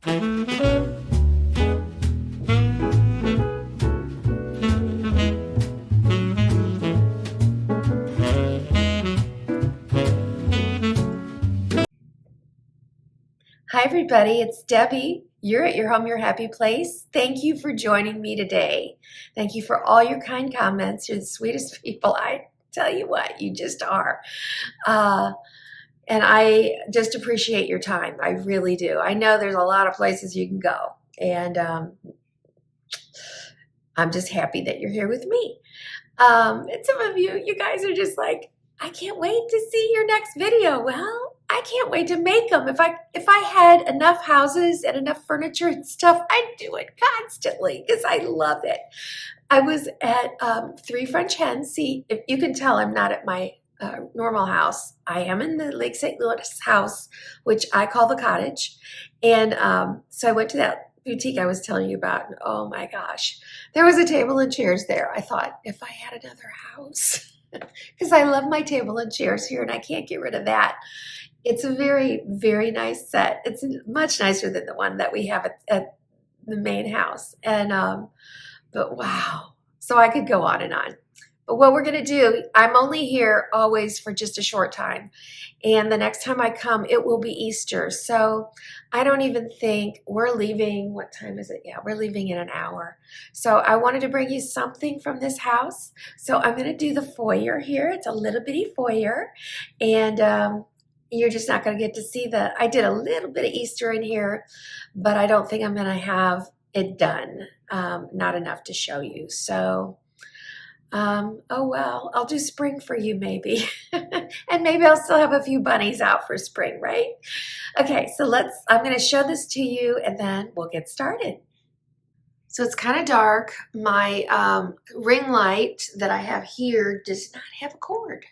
Hi everybody, it's Debbie. You're at your home, your happy place. Thank you for joining me today. Thank you for all your kind comments. You're the sweetest people. I tell you what, you just are. And I just appreciate your time. I really do. I know there's a lot of places you can go. And I'm just happy that you're here with me. And some of you guys are just like, I can't wait to see your next video. Well, I can't wait to make them. If I had enough houses and enough furniture and stuff, I'd do it constantly because I love it. I was at 3 French Hens. See, if you can tell, I'm not at my normal house. I am in the Lake St. Louis house, which I call the Cottage. And so I went to that boutique I was telling you about, and oh my gosh, there was a table and chairs there. I thought, if I had another house, because I love my table and chairs here and I can't get rid of that. It's a very, very nice set. It's much nicer than the one that we have at the main house. And but wow, so I could go on and on. But what we're going to do, I'm only here always for just a short time. And the next time I come, it will be Easter. So I don't even think we're leaving. What time is it? Yeah, we're leaving in an hour. So I wanted to bring you something from this house. So I'm going to do the foyer here. It's a little bitty foyer. And you're just not going to get to see I did a little bit of Easter in here, but I don't think I'm going to have it done. Not enough to show you. So oh well, I'll do spring for you maybe. And maybe I'll still have a few bunnies out for spring, right? Okay, so I'm going to show this to you and then we'll get started. So it's kind of dark. My ring light that I have here does not have a cord.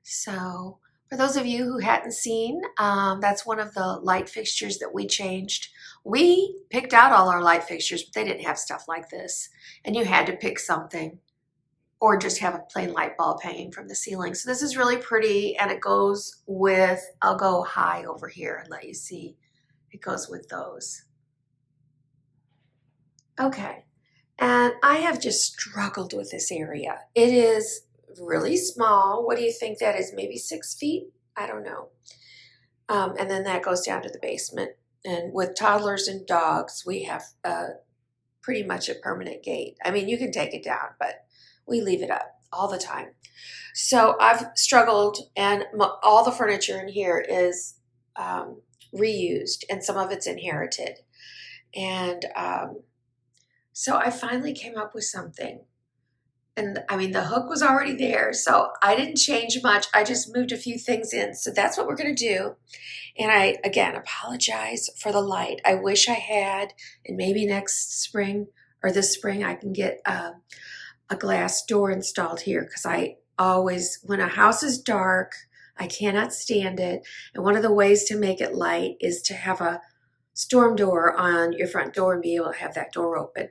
So for those of you who hadn't seen, that's one of the light fixtures that we changed. We picked out all our light fixtures, but they didn't have stuff like this. And you had to pick something, or just have a plain light bulb hanging from the ceiling. So this is really pretty, and it goes with, I'll go high over here and let you see. It goes with those. Okay, and I have just struggled with this area. It is really small. What do you think that is? Maybe 6 feet? I don't know. And then that goes down to the basement. And with toddlers and dogs, we have pretty much a permanent gate. I mean, you can take it down, but we leave it up all the time. So I've struggled, and all the furniture in here is reused, and some of it's inherited. And so I finally came up with something. And I mean, the hook was already there, so I didn't change much. I just moved a few things in. So that's what we're going to do. And I, again, apologize for the light. I wish I had, and maybe next spring or this spring I can get a glass door installed here, because I always, when a house is dark, I cannot stand it. And one of the ways to make it light is to have a storm door on your front door and be able to have that door open.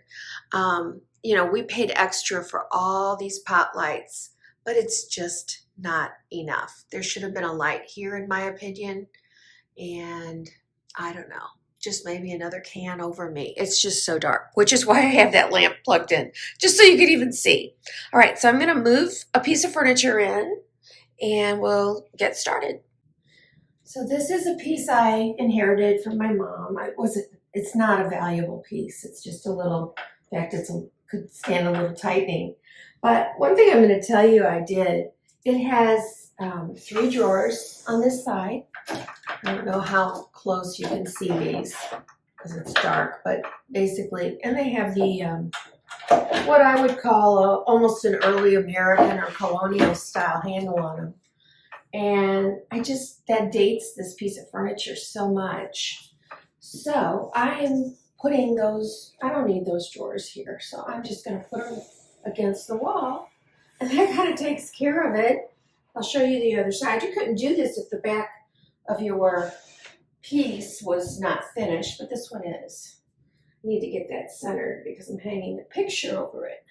You know, we paid extra for all these pot lights, but it's just not enough. There should have been a light here, in my opinion. And I don't know, just maybe another can over me. It's just so dark, which is why I have that lamp plugged in, just so you could even see. All right, so I'm going to move a piece of furniture in and we'll get started. So this is a piece I inherited from my mom. It's not a valuable piece. It's just a little, in fact, could stand a little tightening. But one thing I'm going to tell you I did, it has 3 drawers on this side. I don't know how close you can see these because it's dark, but basically, and they have the, what I would call almost an early American or colonial style handle on them. And that dates this piece of furniture so much. So I'm putting those, I don't need those drawers here, so I'm just going to put them against the wall, and that kind of takes care of it. I'll show you the other side. You couldn't do this if the back of your piece was not finished, but this one is. I need to get that centered because I'm hanging the picture over it.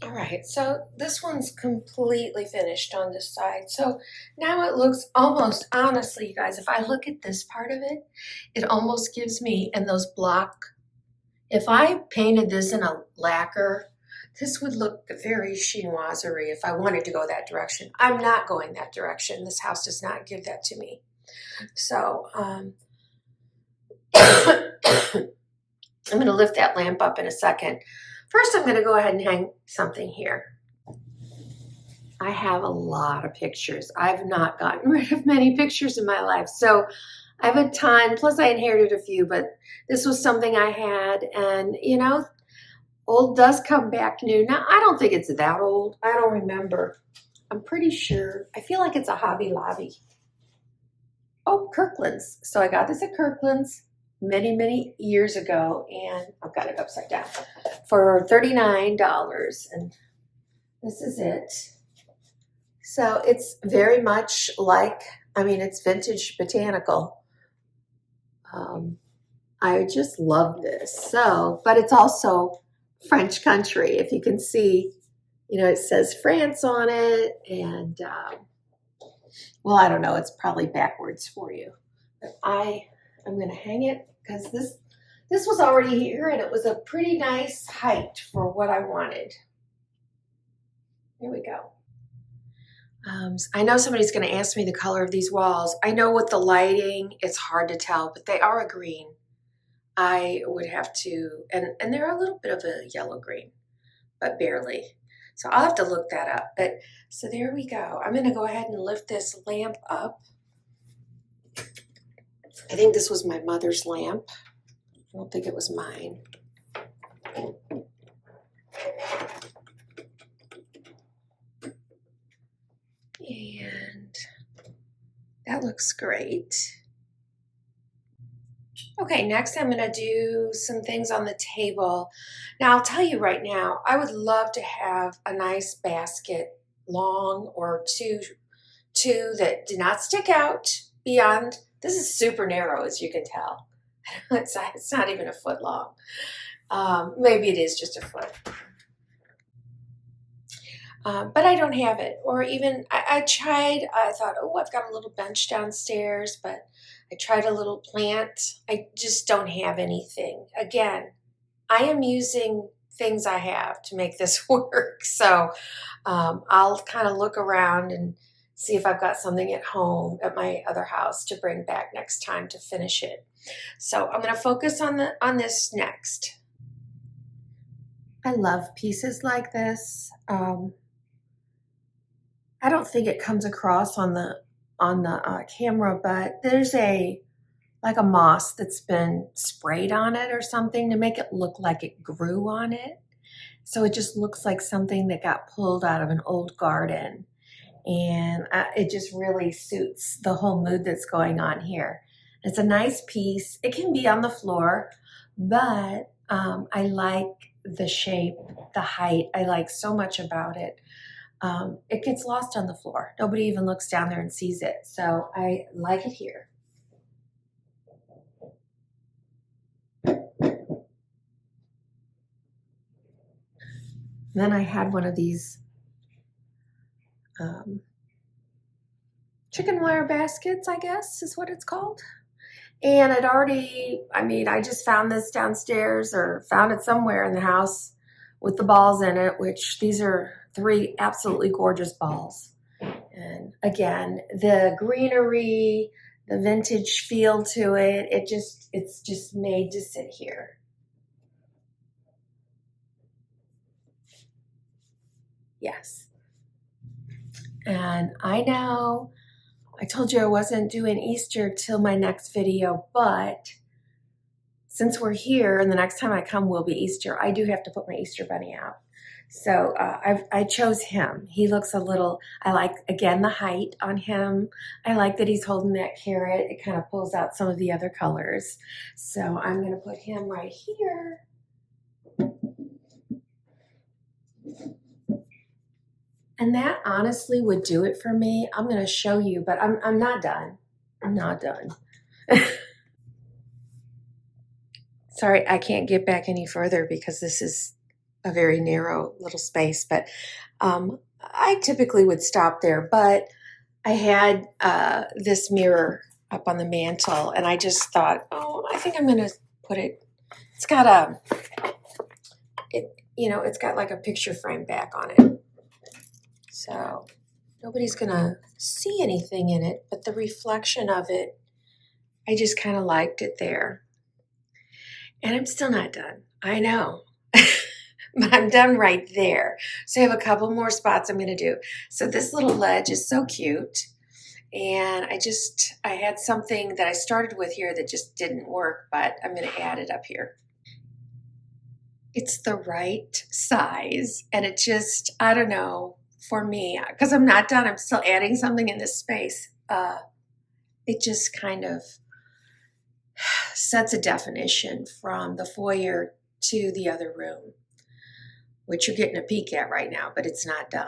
All right, so this one's completely finished on this side. So now it looks almost, honestly, you guys, if I look at this part of it, it almost gives me, and those block, if I painted this in a lacquer, this would look very chinoiserie if I wanted to go that direction. I'm not going that direction. This house does not give that to me. So I'm going to lift that lamp up in a second. First, I'm going to go ahead and hang something here. I have a lot of pictures. I've not gotten rid of many pictures in my life. So I have a ton, plus I inherited a few, but this was something I had. And, you know, old does come back new. Now, I don't think it's that old. I don't remember. I'm pretty sure. I feel like it's a Hobby Lobby. Oh, Kirkland's. So I got this at Kirkland's many, many years ago, and I've got it upside down for $39. And this is it. So it's very much like, I mean, it's vintage Botanical. I just love this. So, but it's also French country. If you can see, you know, it says France on it. And, well, I don't know. It's probably backwards for you. But I'm going to hang it because this was already here and it was a pretty nice height for what I wanted. Here we go. I know somebody's going to ask me the color of these walls. I know with the lighting, it's hard to tell, but they are a green. I would have to, and they're a little bit of a yellow green, but barely. So I'll have to look that up. But so there we go. I'm going to go ahead and lift this lamp up. I think this was my mother's lamp. I don't think it was mine. And that looks great. Okay, next I'm going to do some things on the table. Now I'll tell you right now, I would love to have a nice basket, long or two that do not stick out beyond. This is super narrow, as you can tell. It's not even a foot long. Maybe it is just a foot. But I don't have it. Or even, I tried, I thought, oh, I've got a little bench downstairs, but I tried a little plant. I just don't have anything. Again, I am using things I have to make this work. So I'll kind of look around and see if I've got something at home at my other house to bring back next time to finish it. So I'm going to focus on this next. I love pieces like this. I don't think it comes across on the camera, but there's like a moss that's been sprayed on it or something to make it look like it grew on it. So it just looks like something that got pulled out of an old garden. And it just really suits the whole mood that's going on here. It's a nice piece. It can be on the floor, but I like the shape, the height. I like so much about it. It gets lost on the floor. Nobody even looks down there and sees it. So I like it here. Then I had one of these chicken wire baskets, I guess is what it's called. And I just found this downstairs or found it somewhere in the house with the balls in it, which these are 3 absolutely gorgeous balls. And again, the greenery, the vintage feel to it, it's just made to sit here. Yes. And I know I told you I wasn't doing Easter till my next video, but since we're here and the next time I come will be Easter, I do have to put my Easter bunny out. So I chose him. He looks a little, I like, again, the height on him. I like that he's holding that carrot. It kind of pulls out some of the other colors. So I'm going to put him right here. And that honestly would do it for me. I'm going to show you, but I'm not done. I'm not done. Sorry, I can't get back any further because this is a very narrow little space, but I typically would stop there. But I had this mirror up on the mantle, and I just thought, oh, I think I'm going to put it. It's got it's got like a picture frame back on it, so nobody's going to see anything in it, but the reflection of it, I just kind of liked it there. And I'm still not done. I know. But I'm done right there. So I have a couple more spots I'm going to do. So this little ledge is so cute. And I had something that I started with here that just didn't work, but I'm going to add it up here. It's the right size. And it just, I don't know, for me, because I'm not done, I'm still adding something in this space. It just kind of sets a definition from the foyer to the other room, which you're getting a peek at right now, but it's not done.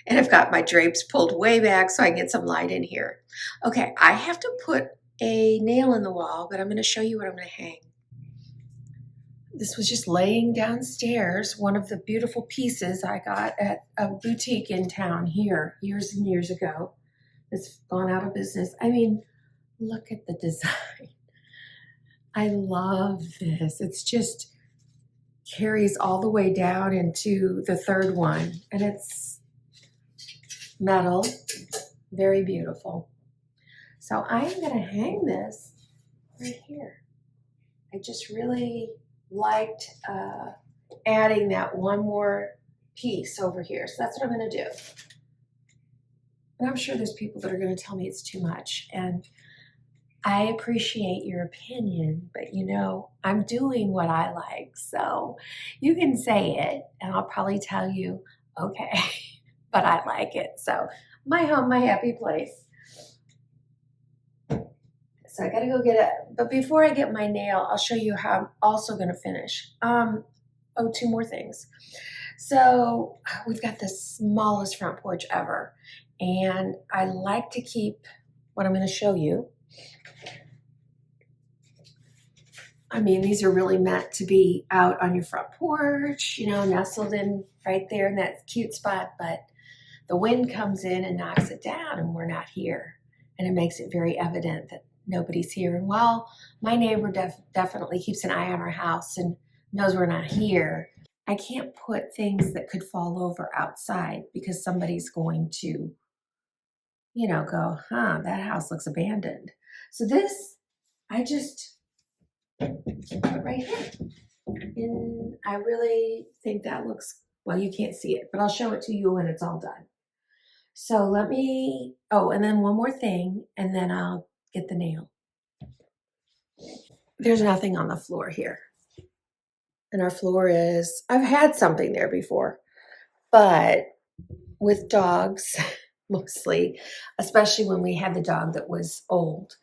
And I've got my drapes pulled way back so I can get some light in here. Okay, I have to put a nail in the wall, but I'm going to show you what I'm going to hang. This was just laying downstairs, one of the beautiful pieces I got at a boutique in town here years and years ago. It's gone out of business. I mean, look at the design. I love this. It's just carries all the way down into the third one, and it's metal, very beautiful. So I'm going to hang this right here. I just really liked adding that one more piece over here. So that's what I'm going to do. And I'm sure there's people that are going to tell me it's too much. And I appreciate your opinion, but I'm doing what I like. So you can say it and I'll probably tell you, okay, but I like it. So my home, my happy place. So I got to go get it. But before I get my nail, I'll show you how I'm also going to finish. Two more things. So we've got the smallest front porch ever. And I like to keep what I'm going to show you. I mean, these are really meant to be out on your front porch, nestled in right there in that cute spot. But the wind comes in and knocks it down and we're not here. And it makes it very evident that nobody's here. And while my neighbor definitely keeps an eye on our house and knows we're not here, I can't put things that could fall over outside because somebody's going to, go, that house looks abandoned. So this, I just put right here. And I really think that looks, well, you can't see it, but I'll show it to you when it's all done. So and then one more thing, and then I'll get the nail. There's nothing on the floor here. And our floor I've had something there before, but with dogs, mostly, especially when we had the dog that was old,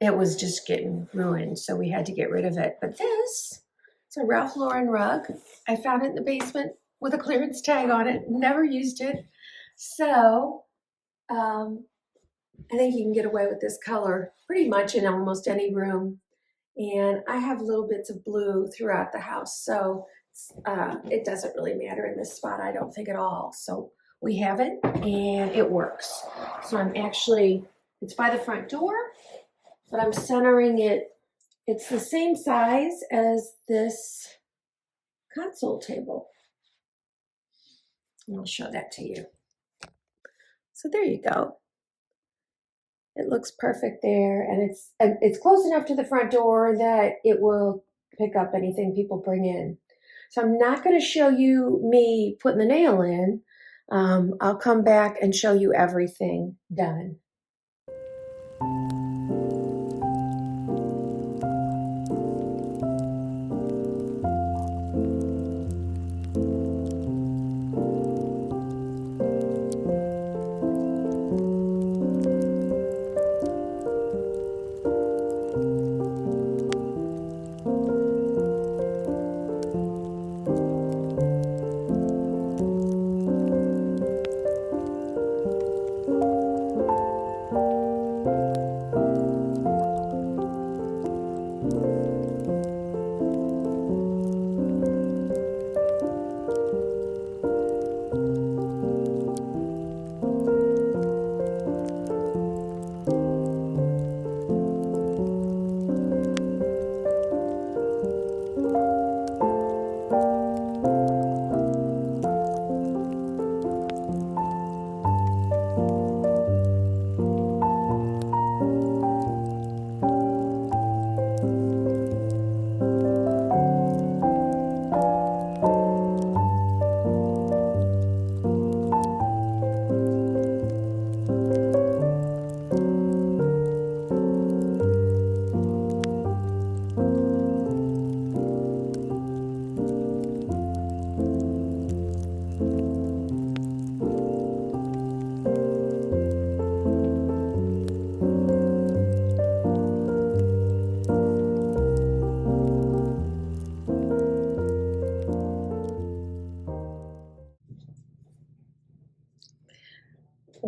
it was just getting ruined. So we had to get rid of it. But it's a Ralph Lauren rug. I found it in the basement with a clearance tag on it. Never used it. So I think you can get away with this color pretty much in almost any room. And I have little bits of blue throughout the house. So it doesn't really matter in this spot, I don't think at all. So we have it and it works. So it's by the front door, but I'm centering it. It's the same size as this console table. And I'll show that to you. So there you go. It looks perfect there, and it's close enough to the front door that it will pick up anything people bring in. So I'm not going to show you me putting the nail in. I'll come back and show you everything done.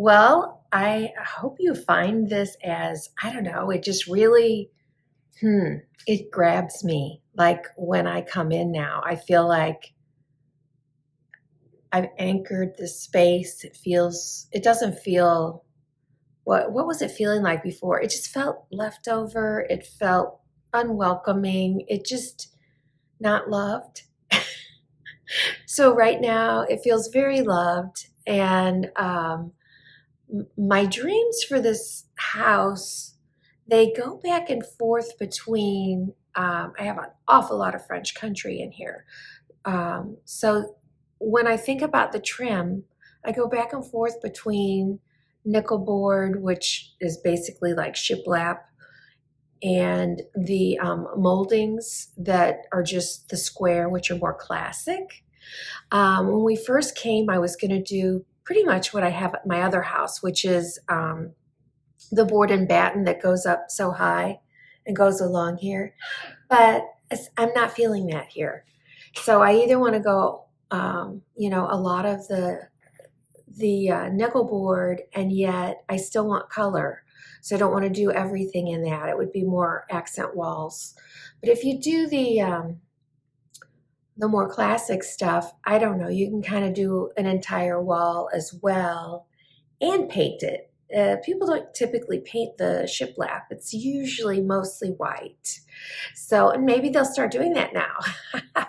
Well, I hope you find this as, I don't know, it just really, it grabs me. Like when I come in now, I feel like I've anchored this space. It doesn't feel, what was it feeling like before? It just felt leftover. It felt unwelcoming. It just not loved. So right now it feels very loved. And my dreams for this house, they go back and forth between, I have an awful lot of French country in here. So when I think about the trim, I go back and forth between nickel board, which is basically like shiplap, and the moldings that are just the square, which are more classic. When we first came, I was going to do pretty much what I have at my other house, which is the board and batten that goes up so high and goes along here. But I'm not feeling that here. So I either want to go, a lot of the nickel board, and yet I still want color. So I don't want to do everything in that. It would be more accent walls. But if you do the more classic stuff, I don't know, you can kind of do an entire wall as well and paint it. People don't typically paint the shiplap. It's usually mostly white. So, and maybe they'll start doing that now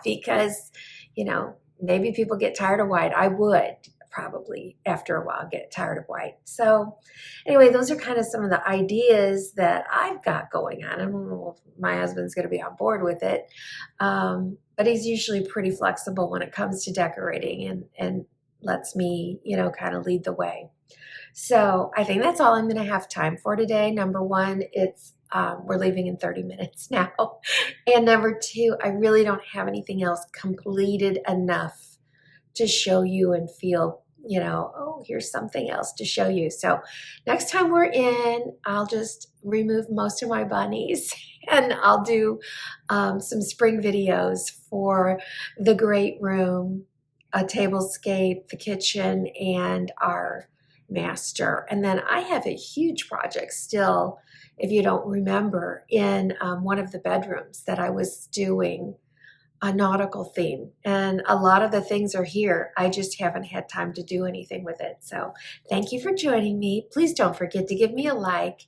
because, maybe people get tired of white. I would probably after a while get tired of white. So anyway, those are kind of some of the ideas that I've got going on. I don't know if my husband's going to be on board with it. But he's usually pretty flexible when it comes to decorating and lets me, kind of lead the way. So I think that's all I'm going to have time for today. Number one, we're leaving in 30 minutes now. And number two, I really don't have anything else completed enough to show you and feel, oh, here's something else to show you. So next time we're in, I'll just remove most of my bunnies and I'll do some spring videos for the great room, a tablescape, the kitchen, and our master. And then I have a huge project still, if you don't remember, in one of the bedrooms that I was doing a nautical theme. And a lot of the things are here. I just haven't had time to do anything with it. So thank you for joining me. Please don't forget to give me a like.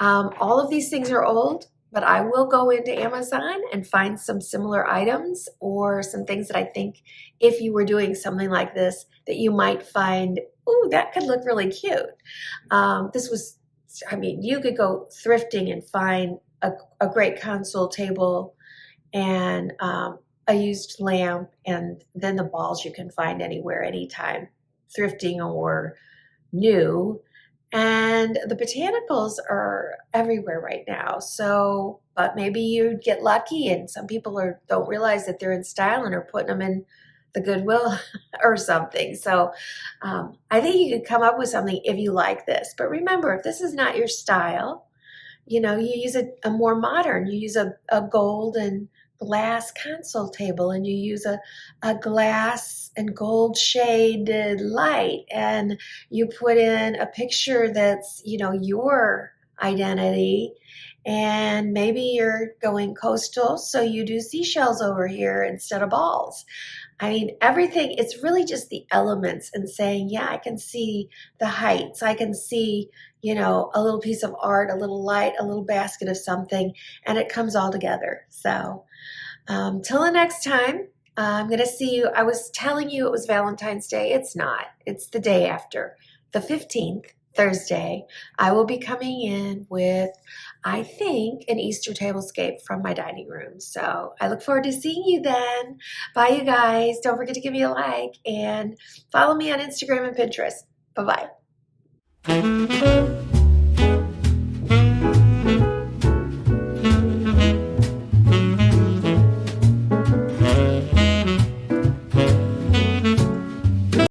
All of these things are old, but I will go into Amazon and find some similar items or some things that I think if you were doing something like this, that you might find, ooh, that could look really cute. You could go thrifting and find a great console table and a used lamp, and then the balls you can find anywhere, anytime, thrifting or new. And the botanicals are everywhere right now. So, but maybe you'd get lucky, and some people don't realize that they're in style and are putting them in the Goodwill or something. So I think you could come up with something if you like this. But remember, if this is not your style, you use a more modern, you use a gold and glass console table, and you use a glass and gold shaded light, and you put in a picture that's, your identity. And maybe you're going coastal, so you do seashells over here instead of balls. I mean, everything, it's really just the elements and saying, yeah, I can see the heights. I can see, a little piece of art, a little light, a little basket of something, and it comes all together. So till the next time, I'm going to see you. I was telling you it was Valentine's Day. It's not. It's the day after, the 15th, Thursday. I will be coming in with, I think, an Easter tablescape from my dining room. So I look forward to seeing you then. Bye, you guys. Don't forget to give me a like and follow me on Instagram and Pinterest. Bye-bye.